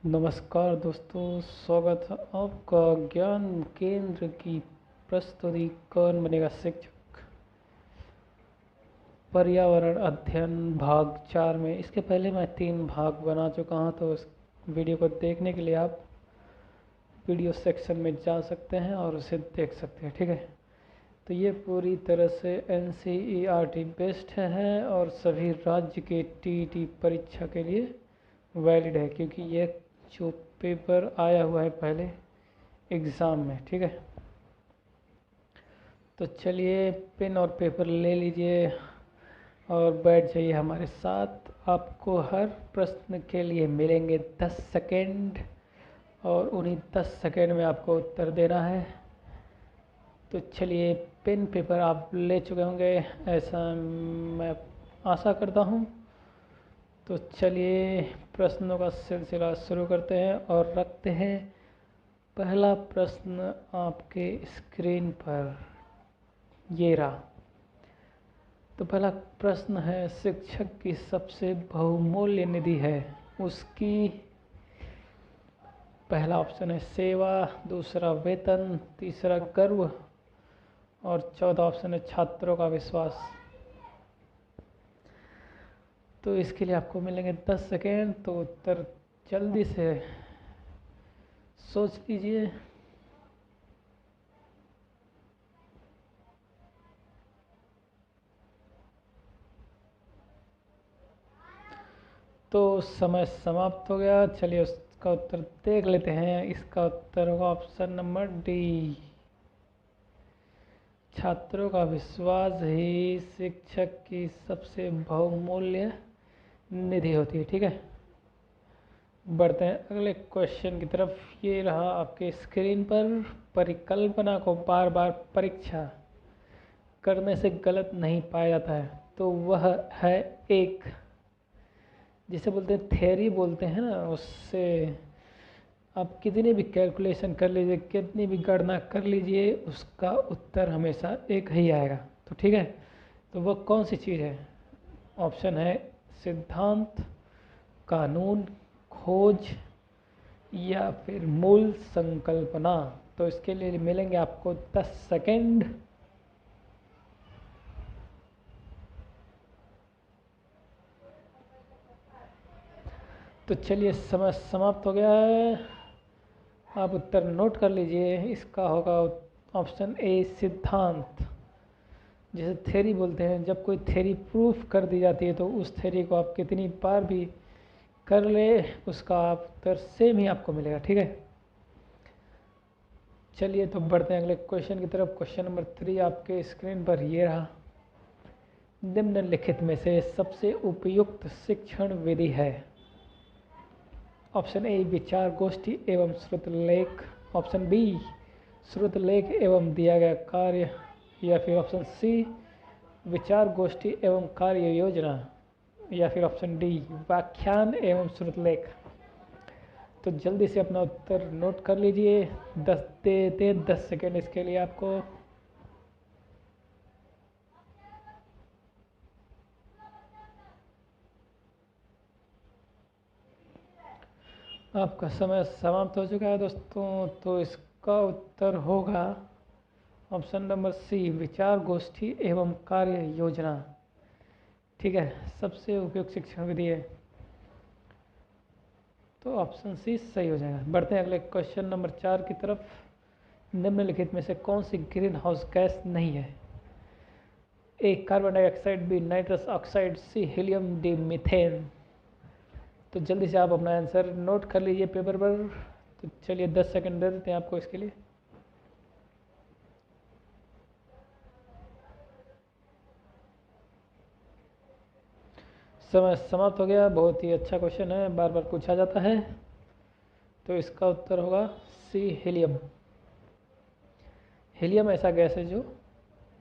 नमस्कार दोस्तों, स्वागत है आपका ज्ञान केंद्र की प्रस्तुति कौन बनेगा शिक्षक पर्यावरण अध्ययन भाग 4 में। इसके पहले मैं 3 भाग बना चुका हूँ, तो इस वीडियो को देखने के लिए आप वीडियो सेक्शन में जा सकते हैं और उसे देख सकते हैं। ठीक है, तो ये पूरी तरह से NCERT बेस्ड है और सभी राज्य के TET परीक्षा के लिए वैलिड है, क्योंकि ये जो पेपर आया हुआ है पहले एग्ज़ाम में। ठीक है, तो चलिए पेन और पेपर ले लीजिए और बैठ जाइए हमारे साथ। आपको हर प्रश्न के लिए मिलेंगे 10 सेकेंड और उन्हीं 10 सेकेंड में आपको उत्तर देना है। तो चलिए, पेन पेपर आप ले चुके होंगे, ऐसा मैं आशा करता हूँ। तो चलिए प्रश्नों का सिलसिला शुरू करते हैं और रखते हैं पहला प्रश्न आपके स्क्रीन पर। ये रहा। तो पहला प्रश्न है, शिक्षक की सबसे बहुमूल्य निधि है उसकी। पहला ऑप्शन है सेवा, दूसरा वेतन, तीसरा गर्व और चौथा ऑप्शन है छात्रों का विश्वास। तो इसके लिए आपको मिलेंगे 10 सेकेंड, तो उत्तर जल्दी से सोच लीजिए। तो समय समाप्त हो गया। चलिए उसका उत्तर देख लेते हैं। इसका उत्तर होगा ऑप्शन नंबर डी, छात्रों का विश्वास ही शिक्षक की सबसे बहुमूल्य निधि होती है। ठीक है, बढ़ते हैं अगले क्वेश्चन की तरफ। ये रहा आपके स्क्रीन पर। परिकल्पना को बार बार परीक्षा करने से गलत नहीं पाया जाता है, तो वह है एक, जिसे बोलते हैं थ्योरी बोलते हैं ना, उससे आप कितनी भी कैलकुलेशन कर लीजिए, कितनी भी गणना कर लीजिए, उसका उत्तर हमेशा एक ही आएगा। तो ठीक है, तो वह कौन सी चीज़ है? ऑप्शन है सिद्धांत, कानून, खोज या फिर मूल संकल्पना। तो इसके लिए मिलेंगे आपको 10 सेकेंड। तो चलिए समय समाप्त हो गया है, आप उत्तर नोट कर लीजिए। इसका होगा ऑप्शन ए सिद्धांत, जिसे थ्योरी बोलते हैं। जब कोई थ्योरी प्रूफ कर दी जाती है तो उस थ्योरी को आप कितनी बार भी कर ले, उसका आप उत्तर सेम ही आपको मिलेगा। ठीक है, चलिए तो बढ़ते हैं अगले क्वेश्चन की तरफ। क्वेश्चन नंबर 3 आपके स्क्रीन पर ये रहा। निम्नलिखित में से सबसे उपयुक्त शिक्षण विधि है। ऑप्शन ए विचार गोष्ठी एवं श्रुतलेख, ऑप्शन बी श्रुतलेख एवं दिया गया कार्य, या फिर ऑप्शन सी विचार गोष्ठी एवं कार्य योजना, या फिर ऑप्शन डी व्याख्यान एवं श्रुतलेख। तो जल्दी से अपना उत्तर नोट कर लीजिए। 10 सेकेंड इसके लिए आपको। आपका समय समाप्त हो चुका है दोस्तों। तो इसका उत्तर होगा ऑप्शन नंबर सी विचार गोष्ठी एवं कार्य योजना। ठीक है, सबसे उपयुक्त शिक्षण विधि है, तो ऑप्शन सी सही हो जाएगा। बढ़ते हैं अगले क्वेश्चन नंबर 4 की तरफ। निम्नलिखित में से कौन सी ग्रीन हाउस गैस नहीं है? A carbon dioxide, B nitrous oxide, C helium, D methane. तो जल्दी से आप अपना आंसर नोट कर लीजिए पेपर पर। तो चलिए 10 सेकंड दे देते हैं आपको इसके लिए। समय समाप्त हो गया। बहुत ही अच्छा क्वेश्चन है, बार बार पूछा जाता है। तो इसका उत्तर होगा सी हीलियम। हीलियम ऐसा गैस है जो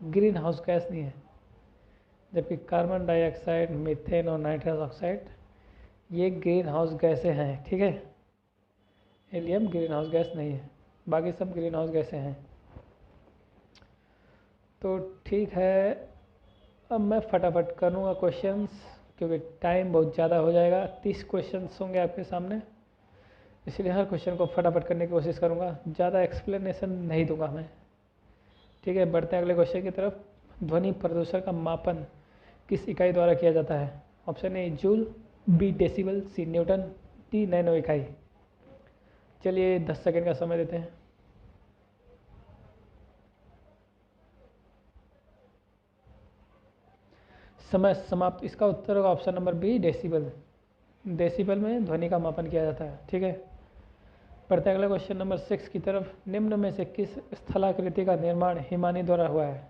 ग्रीन हाउस गैस नहीं है, जबकि कार्बन डाइऑक्साइड, मीथेन और नाइट्रस ऑक्साइड ये ग्रीन हाउस गैसें हैं। ठीक है, हीलियम ग्रीन हाउस गैस नहीं है, बाकी सब ग्रीन हाउस गैसें हैं। तो ठीक है, अब मैं फटाफट करूँगा क्वेश्चंस, क्योंकि टाइम बहुत ज़्यादा हो जाएगा। 30 क्वेश्चंस होंगे आपके सामने। इसलिए हर क्वेश्चन को फटाफट करने की कोशिश करूँगा, ज़्यादा एक्सप्लेनेशन नहीं दूंगा मैं। ठीक है, बढ़ते हैं अगले क्वेश्चन की तरफ। ध्वनि प्रदूषण का मापन किस इकाई द्वारा किया जाता है? Option A joule, B decibel, C newton, D nano इकाई। चलिए 10 सेकंड का समय देते हैं। समय समाप्त। इसका उत्तर होगा option number B decibel. Decibel में ध्वनि का मापन किया जाता है। ठीक है, बढ़ते हैं अगला क्वेश्चन नंबर 6 की तरफ। निम्न में से किस स्थलाकृति का निर्माण हिमानी द्वारा हुआ है?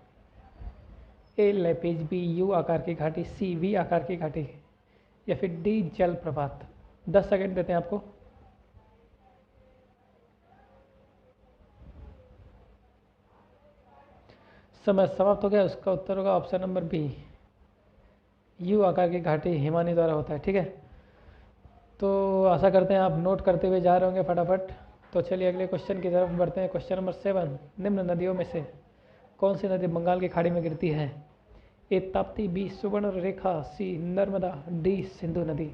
ए लेपिज, बी यू आकार की घाटी, सी वी आकार की घाटी, या फिर डी जलप्रपात। 10 सेकंड देते हैं आपको। समय समाप्त हो गया। उसका उत्तर होगा ऑप्शन नंबर बी, यू आकार की घाटी हिमानी द्वारा होता है। ठीक है, तो आशा करते हैं आप नोट करते हुए जा रहे होंगे फटाफट। तो चलिए अगले क्वेश्चन की तरफ बढ़ते हैं। Question number 7। निम्न नदियों में से कौन सी नदी बंगाल की खाड़ी में गिरती है? ए ताप्ती, बी सुवर्ण रेखा, सी नर्मदा, डी सिंधु नदी।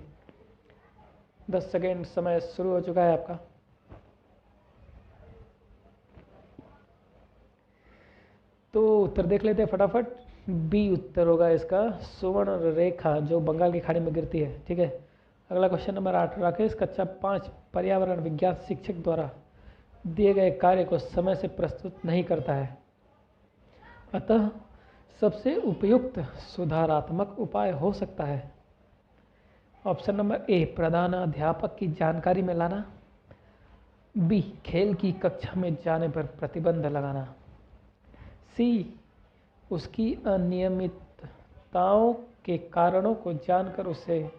10 सेकेंड समय शुरू हो चुका है आपका। तो उत्तर देख लेते हैं फटाफट। बी उत्तर होगा इसका, सुवर्ण रेखा, जो बंगाल की खाड़ी में गिरती है। ठीक है, अगला क्वेश्चन नंबर 8। राकेश कक्षा 5 पर्यावरण विज्ञान शिक्षक द्वारा दिए गए कार्य को समय से प्रस्तुत नहीं करता है, अतः सबसे उपयुक्त सुधारात्मक उपाय हो सकता है। ऑप्शन नंबर ए प्रधान अध्यापक की जानकारी में लाना, बी खेल की कक्षा में जाने पर प्रतिबंध लगाना, सी उसकी अनियमितताओं के कारणों को जानकर उसे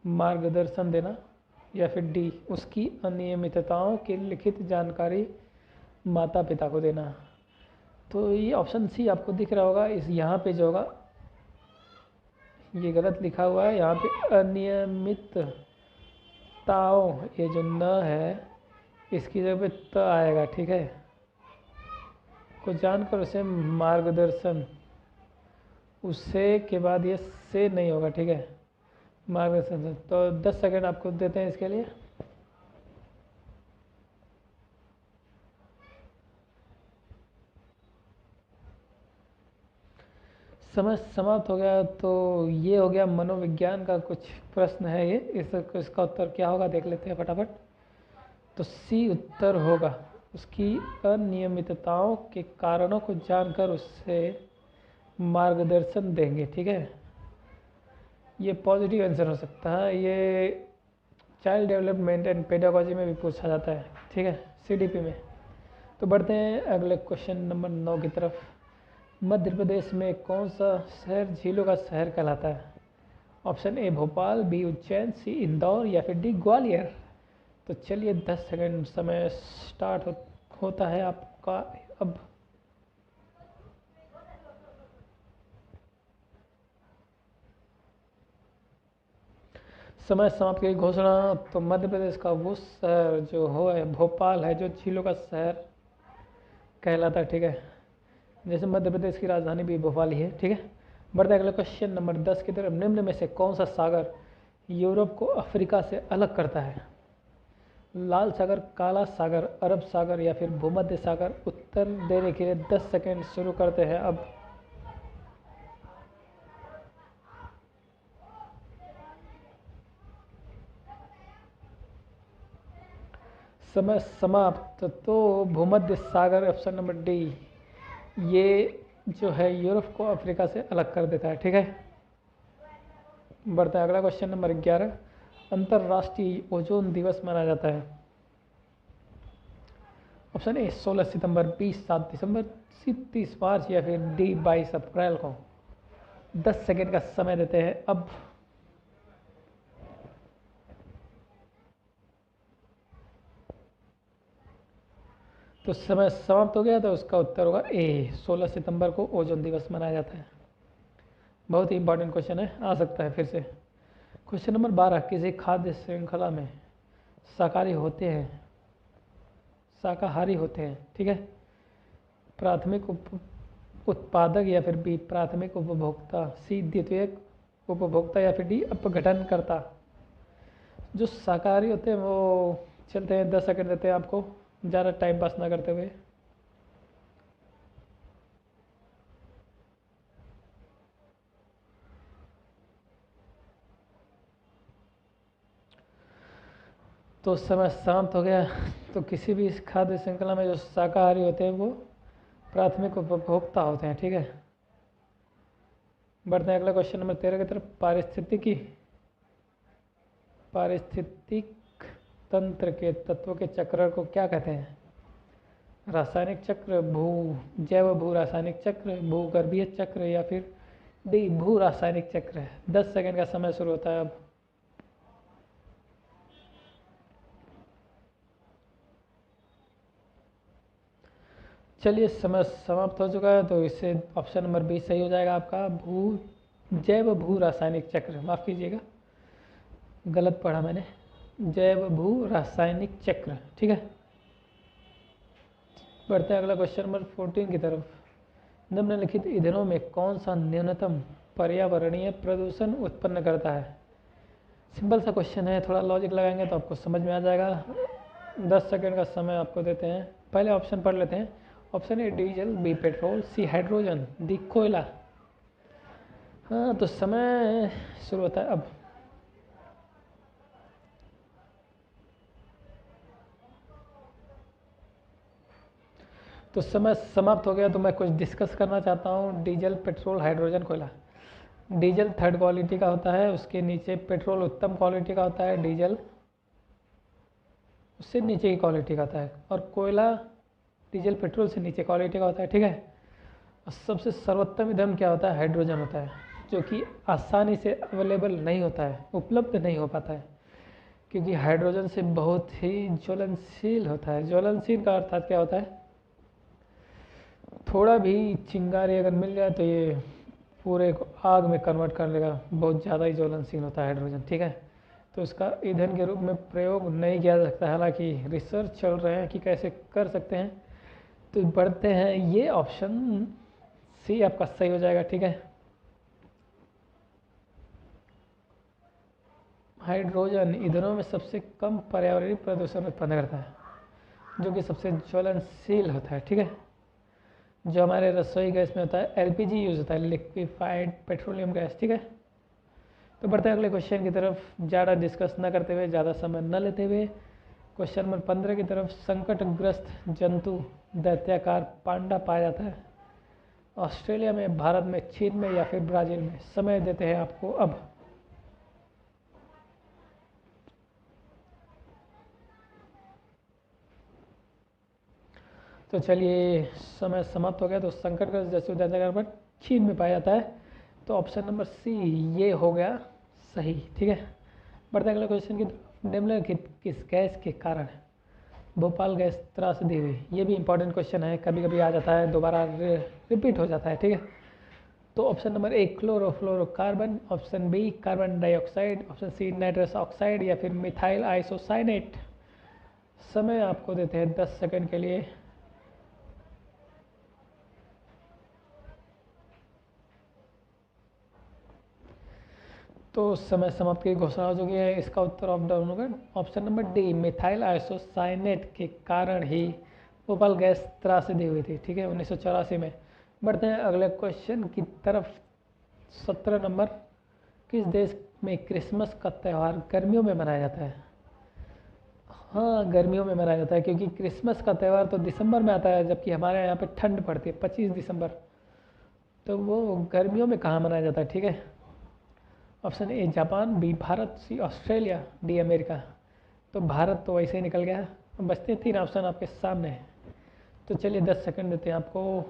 मार्गदर्शन देना, या फिर डी उसकी अनियमितताओं की लिखित जानकारी माता पिता को देना। तो ये ऑप्शन सी आपको दिख रहा होगा। इस यहाँ पे जो होगा ये गलत लिखा हुआ है, यहाँ पे अनियमितताओं, ये जो न है इसकी जगह पे त आएगा। ठीक है, को जानकर उसे मार्गदर्शन, उससे के बाद ये से नहीं होगा। ठीक है, मार्गदर्शन। तो 10 सेकंड आपको देते हैं इसके लिए। समय समाप्त हो गया। तो ये हो गया मनोविज्ञान का कुछ प्रश्न है ये। इसका उत्तर क्या होगा देख लेते हैं फटाफट। तो सी उत्तर होगा, उसकी अनियमितताओं के कारणों को जानकर उससे मार्गदर्शन देंगे। ठीक है, ये पॉजिटिव आंसर हो सकता है। ये चाइल्ड डेवलपमेंट एंड पेडागोजी में भी पूछा जाता है। ठीक है, सीडीपी में। तो बढ़ते हैं अगले क्वेश्चन नंबर 9 की तरफ। मध्य प्रदेश में कौन सा शहर झीलों का शहर कहलाता है? Option A Bhopal, B Ujjain, C Indore, या फिर डी ग्वालियर। तो चलिए 10 सेकंड समय स्टार्ट होता है आपका अब। समय समाप्त की घोषणा। तो मध्य प्रदेश का वो शहर जो हो है भोपाल है, जो झीलों का शहर कहलाता है। ठीक है, जैसे मध्य प्रदेश की राजधानी भी भोपाल ही है। ठीक है, बढ़ते अगले क्वेश्चन नंबर 10 की तरफ। निम्न में से कौन सा सागर यूरोप को अफ्रीका से अलग करता है? लाल सागर, काला सागर, अरब सागर, या फिर भूमध्य सागर। उत्तर देने के लिए 10 सेकंड शुरू करते हैं अब। समय समाप्त। तो भूमध्य सागर ऑप्शन नंबर डी, ये जो है यूरोप को अफ्रीका से अलग कर देता है। ठीक है, बढ़ता है अगला क्वेश्चन नंबर 11। अंतर्राष्ट्रीय ओजोन दिवस मनाया जाता है। ऑप्शन ए 16 सितंबर, बी 7 दिसंबर, सी 30 मार्च, या फिर डी 22 अप्रैल को। 10 सेकंड का समय देते हैं अब। तो समय समाप्त हो गया। तो उसका उत्तर होगा ए 16 सितंबर को ओजोन दिवस मनाया जाता है। बहुत ही इंपॉर्टेंट क्वेश्चन है, आ सकता है फिर से। Question number 12। किसी खाद्य श्रृंखला में शाकाहारी होते हैं, शाकाहारी होते हैं। ठीक है, प्राथमिक उत्पादक, या फिर बी प्राथमिक उपभोक्ता, सी द्वितीयक उपभोक्ता, या फिर डी अपघटनकर्ता। जो शाकाहारी होते हैं वो चलते हैं, 10 सेकंड देते हैं आपको, ज़्यादा टाइम पास ना करते हुए। तो समय समाप्त हो गया। तो किसी भी इस खाद्य श्रृंखला में जो शाकाहारी होते हैं वो प्राथमिक उपभोक्ता होते हैं, ठीक है। बढ़ते हैं अगला क्वेश्चन नंबर 13 की तरफ। पारिस्थितिक तंत्र के तत्वों के चक्र को क्या कहते हैं? रासायनिक चक्र, जैव भू रासायनिक चक्र, भूगर्भीय चक्र, या फिर डी भू रासायनिक चक्र। 10 सेकंड का समय शुरू होता है अब। चलिए, समय समाप्त हो चुका है, तो इससे ऑप्शन नंबर बी सही हो जाएगा आपका, जैव भू रासायनिक चक्र। माफ़ कीजिएगा, गलत पढ़ा मैंने, जैव भू रासायनिक चक्र, ठीक है। बढ़ते हैं अगला क्वेश्चन नंबर 14 की तरफ। निम्नलिखित ईंधनों में कौन सा न्यूनतम पर्यावरणीय प्रदूषण उत्पन्न करता है? सिंपल सा क्वेश्चन है, थोड़ा लॉजिक लगाएंगे तो आपको समझ में आ जाएगा। 10 सेकंड का समय आपको देते हैं। पहले ऑप्शन पढ़ लेते हैं। Option A diesel, B petrol, C hydrogen, D कोयला। हाँ, तो समय शुरू होता है अब। तो समय समाप्त हो गया, तो मैं कुछ डिस्कस करना चाहता हूँ। डीजल, पेट्रोल, हाइड्रोजन, कोयला। डीजल थर्ड क्वालिटी का होता है, उसके नीचे पेट्रोल उत्तम क्वालिटी का होता है, डीजल उससे नीचे की क्वालिटी का होता है, और कोयला डीजल पेट्रोल से नीचे क्वालिटी का होता है, ठीक है। और सबसे सर्वोत्तम ईंधन क्या होता है? हाइड्रोजन होता है, जो कि आसानी से अवेलेबल नहीं होता है, उपलब्ध नहीं हो पाता है, क्योंकि हाइड्रोजन से बहुत ही ज्वलनशील होता है। ज्वलनशील का अर्थात क्या होता है? थोड़ा भी चिंगारी अगर मिल जाए तो ये पूरे को आग में कन्वर्ट कर लेगा, बहुत ज़्यादा ही ज्वलनशील होता है हाइड्रोजन, ठीक है। तो इसका ईंधन के रूप में प्रयोग नहीं किया जा सकता, हालांकि रिसर्च चल रहे हैं कि कैसे कर सकते हैं। तो बढ़ते हैं, ये ऑप्शन सी आपका सही हो जाएगा, ठीक है। हाइड्रोजन ईंधनों में सबसे कम पर्यावरणीय प्रदूषण उत्पन्न करता है, जो कि सबसे ज्वलनशील होता है, ठीक है। जो हमारे रसोई गैस में होता है, एलपीजी यूज होता है, लिक्विफाइड पेट्रोलियम गैस, ठीक है। तो बढ़ते हैं अगले क्वेश्चन की तरफ, ज़्यादा डिस्कस न करते हुए, ज़्यादा समय न लेते हुए। क्वेश्चन नंबर 15 की तरफ। संकटग्रस्त जंतु दैत्याकार पांडा पाया जाता है ऑस्ट्रेलिया में, भारत में, चीन में, या फिर ब्राज़ील में? समय देते हैं आपको अब। तो चलिए, समय समाप्त हो गया। तो संकटग्रस्त जंतु दैत्याकार पर चीन में पाया जाता है, तो ऑप्शन नंबर सी ये हो गया सही, ठीक है। बढ़ते अगले क्वेश्चन की तरफ। निम्नलिखित किस गैस के कारण भोपाल गैस त्रासदी हुई? ये भी इंपॉर्टेंट क्वेश्चन है, कभी कभी आ जाता है, दोबारा रिपीट हो जाता है, ठीक है। तो option number A chlorofluorocarbon, option B carbon dioxide, option C nitrous oxide, या फिर मिथाइल आइसोसाइनेट। समय आपको देते हैं 10 सेकंड के लिए। तो समय समाप्त की घोषणा हो चुकी है। इसका उत्तर ऑफ डाउन होगा option number D, methyl isocyanate के कारण ही भोपाल गैस त्रासदी हुई थी, ठीक है, 1984 में। बढ़ते हैं अगले क्वेश्चन की तरफ। 17 नंबर। किस देश में क्रिसमस का त्यौहार गर्मियों में मनाया जाता है? हाँ, गर्मियों में मनाया जाता है, क्योंकि क्रिसमस का त्यौहार तो दिसंबर में आता है, जबकि हमारे यहाँ पे ठंड पड़ती है 25 दिसंबर। तो वो गर्मियों में कहाँ मनाया जाता है, ठीक है। Option A Japan, B Bharat, C Australia, D America. तो भारत तो वैसे ही निकल गया, बचते 3 ऑप्शन आपके सामने हैं। तो चलिए 10 सेकंड देते हैं आपको।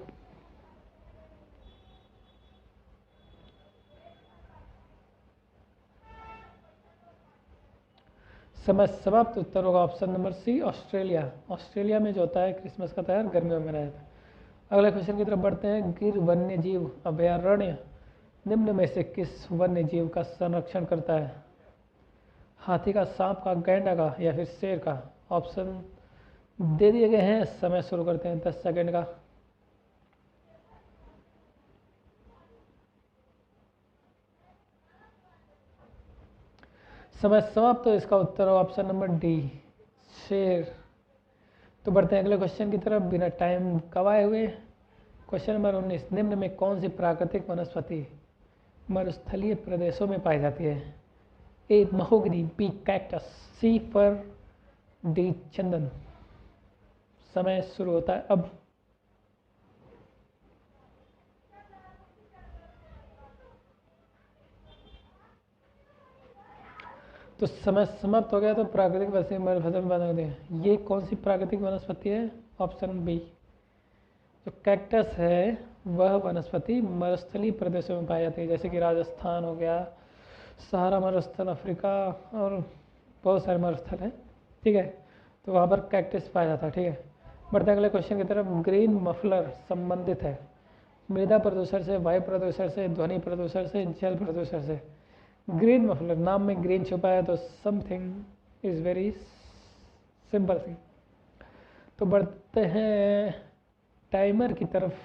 समय समाप्त। उत्तर होगा option number C, Australia. Australia में जो होता है क्रिसमस का त्यौहार गर्मियों में मनाया जाता है। अगले क्वेश्चन की तरफ बढ़ते हैं। गिर वन्य जीव अभयारण्य निम्न में से किस वन्य जीव का संरक्षण करता है? हाथी का, सांप का, गैंडा का, या फिर शेर का? ऑप्शन दे दिए गए हैं, समय शुरू करते हैं 10 सेकंड का। समय समाप्त, तो इसका उत्तर ऑप्शन नंबर डी, शेर। तो बढ़ते हैं अगले क्वेश्चन की तरफ बिना टाइम गवाए हुए। क्वेश्चन नंबर 19, निम्न में कौन सी प्राकृतिक वनस्पति मरुस्थलीय प्रदेशों में पाई जाती है? ए महोगनी, बी कैक्टस, सी फर, डी चंदन। समय शुरू होता है अब। तो समय समाप्त हो गया। तो प्राकृतिक वनस्पति फसल में बदल दें। ये कौन सी प्राकृतिक वनस्पति है? ऑप्शन बी, जो कैक्टस है वह वनस्पति मरुस्थलीय प्रदेशों में पाई जाती है, जैसे कि राजस्थान हो गया, सहारा मरुस्थल अफ्रीका, और बहुत सारे मरुस्थल हैं। ठीक है, तो वहाँ पर कैक्टस पाया जाता है। ठीक है, बढ़ते अगले क्वेश्चन की तरफ। ग्रीन मफलर संबंधित है मृदा प्रदूषण से, वायु प्रदूषण से, ध्वनि प्रदूषण से, जल प्रदूषण से। ग्रीन मफलर, नाम में ग्रीन छुपा है तो something is very simple thing. तो बढ़ते हैं टाइमर की तरफ।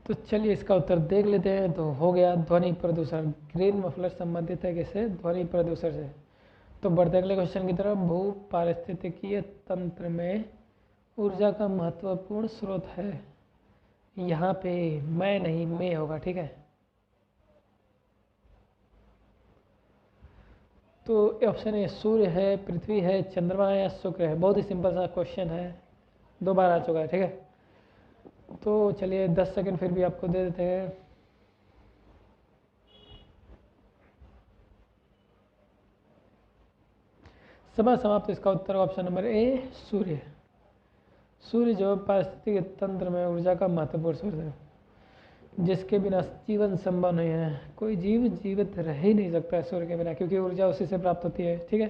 तो चलिए इसका उत्तर देख लेते हैं। तो हो गया ध्वनि प्रदूषण। ग्रीन मफलर संबंधित है किससे? ध्वनि प्रदूषण से। तो बढ़ते अगले क्वेश्चन की तरफ। भू पारिस्थितिकीय तंत्र में ऊर्जा का महत्वपूर्ण स्रोत है। यहाँ पे मैं नहीं, मैं होगा। ठीक है, तो ऑप्शन ए सूर्य है, पृथ्वी है, चंद्रमा है या शुक्र है। बहुत ही सिंपल सा क्वेश्चन है, 2 बार आ चुका है। ठीक है, तो चलिए 10 सेकंड फिर भी आपको दे देते हैं। समय समाप्त। इसका उत्तर ऑप्शन नंबर ए, सूर्य। सूर्य जो पारिस्थितिक तंत्र में ऊर्जा का महत्वपूर्ण स्रोत है, जिसके बिना जीवन संभव नहीं है। कोई जीव जीवित रह ही नहीं सकता है सूर्य के बिना, क्योंकि ऊर्जा उसी से प्राप्त होती है। ठीक है,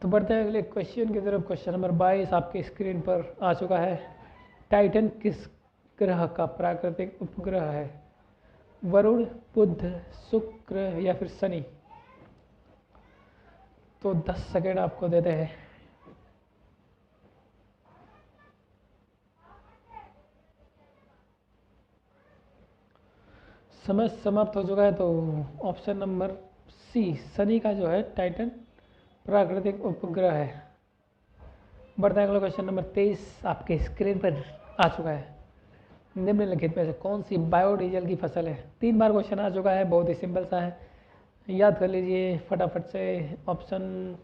तो बढ़ते हैं अगले क्वेश्चन की तरफ। क्वेश्चन नंबर 22 आपके स्क्रीन पर आ चुका है। टाइटन किस ग्रह का प्राकृतिक उपग्रह है? वरुण, बुध, शुक्र या फिर शनि। तो 10 सेकेंड आपको देते हैं। समय समाप्त हो चुका है। तो ऑप्शन नंबर सी, शनि का जो है टाइटन प्राकृतिक उपग्रह है। बढ़ते हैं अगला क्वेश्चन नंबर 23 आपके स्क्रीन पर आ चुका है। निम्नलिखित में से कौन सी बायोडीजल की फसल है? 3 बार क्वेश्चन आ चुका है, बहुत ही सिंपल सा है, याद कर लीजिए फटाफट से। ऑप्शन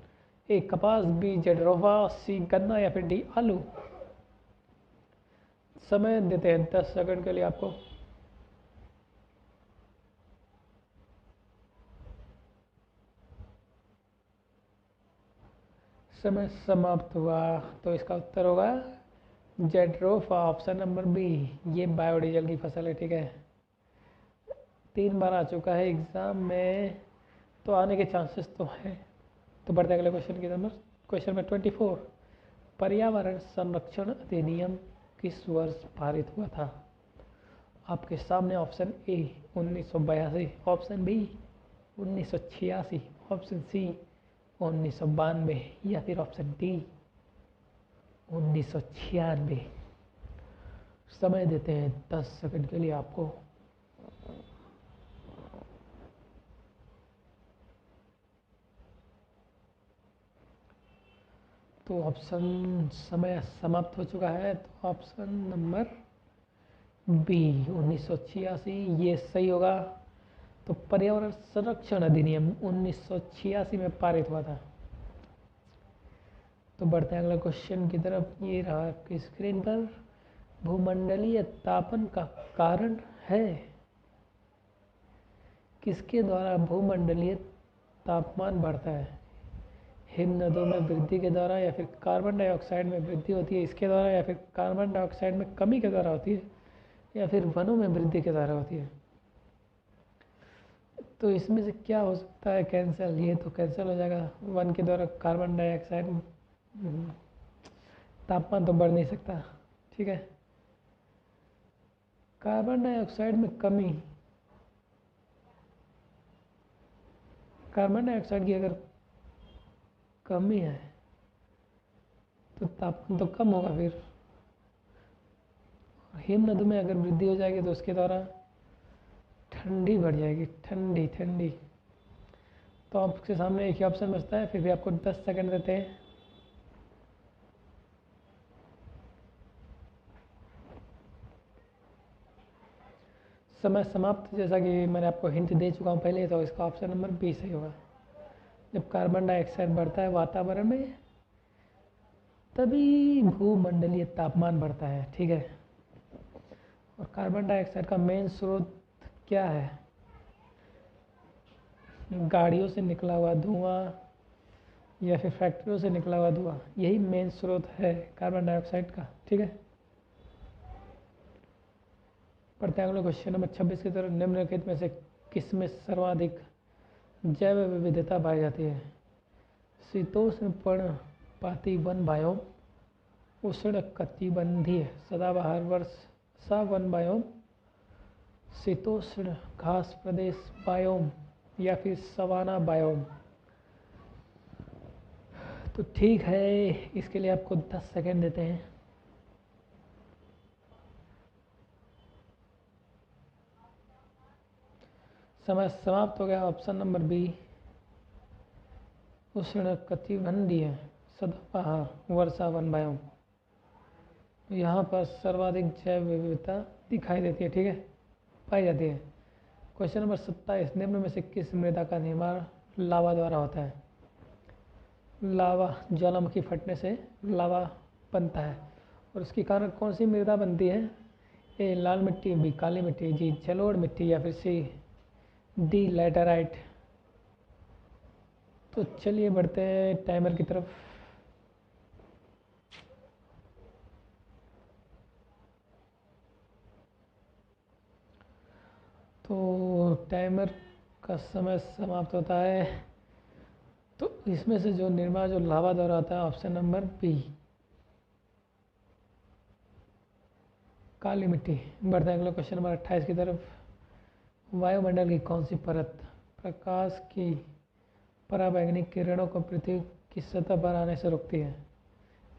ए कपास, बी जेडरोवा, सी गन्ना या फिर डी आलू। समय देते हैं 10 सेकंड के लिए आपको। समय समाप्त हुआ। तो इसका उत्तर होगा जेट्रोफा, ऑप्शन नंबर बी। ये बायोडीजल की फसल है। ठीक है, 3 बार आ चुका है एग्जाम में, तो आने के चांसेस तो हैं। तो बढ़ते अगले क्वेश्चन की तरफ। क्वेश्चन नंबर 24, पर्यावरण संरक्षण अधिनियम किस वर्ष पारित हुआ था? आपके सामने option A 1982, option B 1986, option C 1992 या फिर ऑप्शन डी 1996। समय देते हैं 10 सेकंड के लिए आपको। तो ऑप्शन समय समाप्त हो चुका है। तो ऑप्शन नंबर बी 1986 ये सही होगा। तो पर्यावरण संरक्षण अधिनियम 1986 में पारित हुआ था। तो बढ़ते हैं अगला क्वेश्चन की तरफ। ये रहा आपकी स्क्रीन पर। भूमंडलीय तापन का कारण है? किसके द्वारा भूमंडलीय तापमान बढ़ता है? हिमनदों में वृद्धि के द्वारा, या फिर कार्बन डाइऑक्साइड में वृद्धि होती है इसके द्वारा, या फिर कार्बन डाइऑक्साइड में कमी के द्वारा होती है, या फिर वनों में वृद्धि के द्वारा होती है। तो इसमें से क्या हो सकता है कैंसिल? ये तो कैंसिल हो जाएगा। वन के द्वारा कार्बन डाइऑक्साइड, तापमान तो बढ़ नहीं सकता। ठीक है, कार्बन डाइऑक्साइड में कमी, कार्बन डाइऑक्साइड की अगर कमी है तो तापमान तो कम होगा। फिर हिमनद में अगर वृद्धि हो जाएगी तो उसके द्वारा ठंडी बढ़ जाएगी, ठंडी ठंडी। तो आपके सामने एक ही ऑप्शन बचता है, फिर भी आपको 10 सेकंड देते हैं। समय समाप्त। जैसा कि मैंने आपको हिंट दे चुका हूँ पहले, तो इसका ऑप्शन नंबर बी सही होगा। जब कार्बन डाइऑक्साइड बढ़ता है वातावरण में, तभी भूमंडलीय तापमान बढ़ता है, ठीक है। और कार्बन डाइऑक्साइड का मेन स्रोत क्या है? गाड़ियों से निकला हुआ धुआं या फिर फैक्ट्रियों से निकला हुआ धुआं, यही मेन स्रोत है कार्बन डाइऑक्साइड का, ठीक है। पढ़ते हैं अगले क्वेश्चन नंबर 26 की तरफ। निम्नलिखित में से किसमें सर्वाधिक जैव विविधता पाई जाती है? शीतोष्ण पर्णपाती वन बायोम, उष्ण कटिबंधीय सदाबहार वर्षा वन बायोम, शीतोष्ण घास प्रदेश बायोम या फिर सवाना बायोम। तो ठीक है, इसके लिए आपको 10 सेकंड देते हैं। समय समाप्त हो गया। ऑप्शन नंबर बी, उष्ण कटिबंधीय सदाबहार वर्षा वन बायोम। यहाँ पर सर्वाधिक जैव विविधता दिखाई देती है, ठीक है, पाई जाती है। Question number 27। निम्न में से किस मृदा का निर्माण लावा द्वारा होता है? लावा, ज्वालामुखी फटने से लावा बनता है। और उसके कारण कौन सी मृदा बनती है? ए लाल मिट्टी, बी काली मिट्टी, जी जलोढ़ मिट्टी या फिर सी डी लैटेराइट। तो चलिए बढ़ते हैं टाइमर की तरफ। तो टाइमर का समय समाप्त होता है। तो इसमें से जो निर्माण जो लावा द्वारा आता है, ऑप्शन नंबर बी, काली मिट्टी। बढ़ते हैं अगले क्वेश्चन नंबर 28 की तरफ। वायुमंडल की कौन सी परत प्रकाश की पराबैंगनी किरणों को पृथ्वी की सतह पर आने से रोकती है?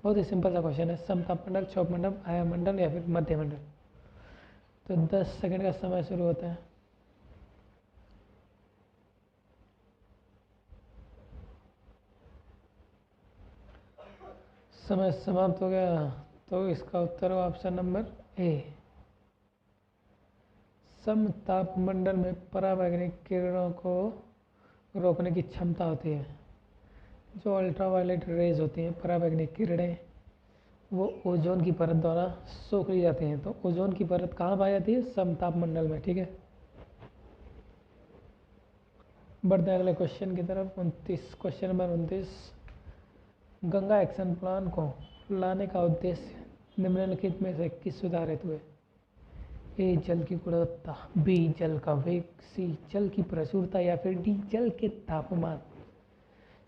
बहुत ही सिंपल सा क्वेश्चन है। समतापमंडल, क्षोभमंडल, आयामंडल या फिर मध्यमंडल। तो 10 सेकंड का समय शुरू होता है। समय समाप्त हो गया। तो इसका उत्तर हो ऑप्शन नंबर ए, समतापमंडल में पराबैंगनी किरणों को रोकने की क्षमता होती है। जो अल्ट्रावायलेट रेज होती हैं, पराबैंगनी किरणें, वो ओजोन की परत द्वारा सोख ली जाती हैं। तो ओजोन की परत कहाँ पाई जाती है? समतापमंडल में, ठीक है। बढ़ते हैं अगले क्वेश्चन की तरफ। 29, question number 29। Ganga action plan को लाने का उद्देश्य निम्नलिखित में से किस सुधार हेतु है? ए जल की गुणवत्ता, बी जल का वेग, सी जल की प्रचुरता या फिर डी जल के तापमान।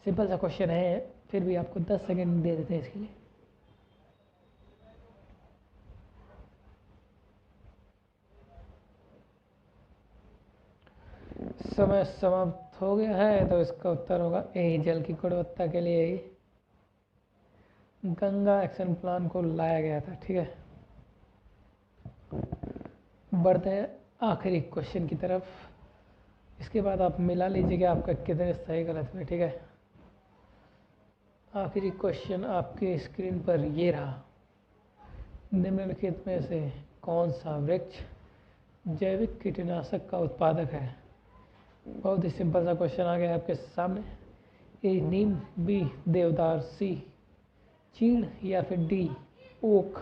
सिंपल सा क्वेश्चन है, फिर भी आपको 10 सेकंड दे देते हैं इसके लिए। समय समाप्त हो गया है। तो इसका उत्तर होगा ए, जल की गुणवत्ता के लिए ही गंगा एक्शन प्लान को लाया गया था, ठीक है। बढ़ते हैं आखिरी क्वेश्चन की तरफ। इसके बाद आप मिला लीजिए कि आपका कितने सही गलत हुए, ठीक है। आखिरी क्वेश्चन आपके स्क्रीन पर ये रहा। निम्नलिखित में से कौन सा वृक्ष जैविक कीटनाशक का उत्पादक है? बहुत ही सिंपल सा क्वेश्चन आ गया आपके सामने। ए नीम, बी देवदार, सी चीड़ या फिर डी ओक।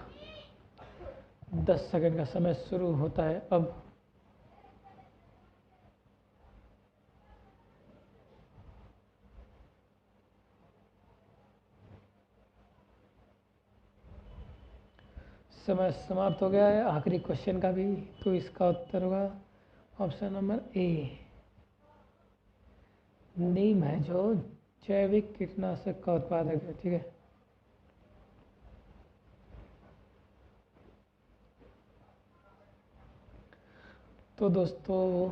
10 सेकंड का समय शुरू होता है अब। समय समाप्त हो गया है आखिरी क्वेश्चन का भी। तो इसका उत्तर होगा ऑप्शन नंबर ए, नीम है जो जैविक कीटनाशक का उत्पादक है, ठीक है। तो दोस्तों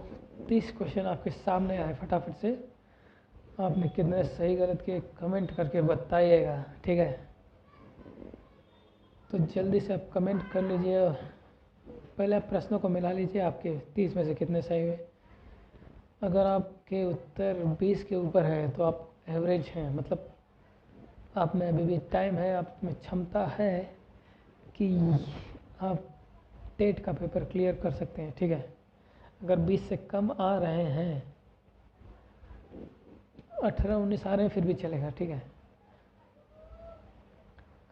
30 क्वेश्चन आपके सामने आए। फटाफट से आपने कितने सही गलत किए कमेंट करके बताइएगा, ठीक है। तो जल्दी से आप कमेंट कर लीजिए पहले आप प्रश्नों को मिला लीजिए, आपके 30 में से कितने सही हुए। अगर आपके उत्तर 20 के ऊपर है तो आप एवरेज हैं, मतलब आप में अभी भी टाइम है, आप में क्षमता है कि आप टेट का पेपर क्लियर कर सकते हैं, ठीक है। अगर 20 से कम आ रहे हैं, 18-19 आ रहे हैं फिर भी चलेगा, ठीक है।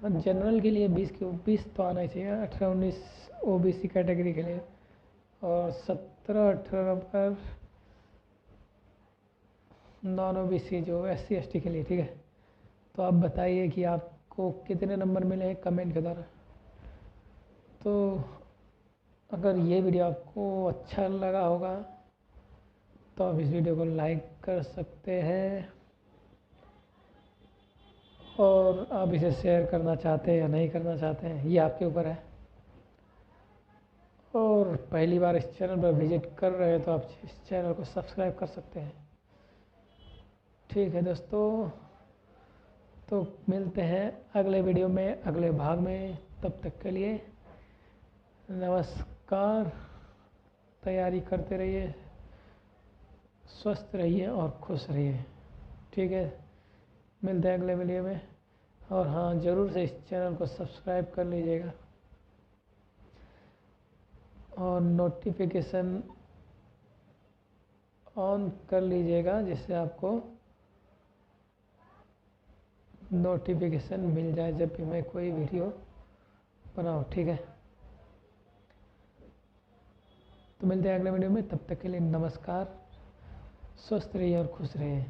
जनरल के लिए 20 तो आना ही चाहिए, 18-19 ओबीसी कैटेगरी के लिए, और 17-18 पर नॉन ओबीसी जो SC ST के लिए, ठीक है। तो आप बताइए कि आपको कितने नंबर मिले हैं कमेंट के द्वारा। तो अगर ये वीडियो आपको अच्छा लगा होगा तो आप इस वीडियो को लाइक कर सकते हैं, और आप इसे शेयर करना चाहते हैं या नहीं करना चाहते हैं ये आपके ऊपर है। और पहली बार इस चैनल पर विजिट कर रहे हैं तो आप इस चैनल को सब्सक्राइब कर सकते हैं, ठीक है दोस्तों। तो मिलते हैं अगले वीडियो में, अगले भाग में। तब तक के लिए नमस्कार। तैयारी करते रहिए, स्वस्थ रहिए और खुश रहिए, ठीक है। मिलते हैं अगले वीडियो में। और हाँ, ज़रूर से इस चैनल को सब्सक्राइब कर लीजिएगा और नोटिफिकेशन ऑन कर लीजिएगा, जिससे आपको नोटिफिकेशन मिल जाए जब भी मैं कोई वीडियो बनाऊँ, ठीक है। तो मिलते हैं अगले वीडियो में, तब तक के लिए नमस्कार। स्वस्थ रहिए और खुश रहिए।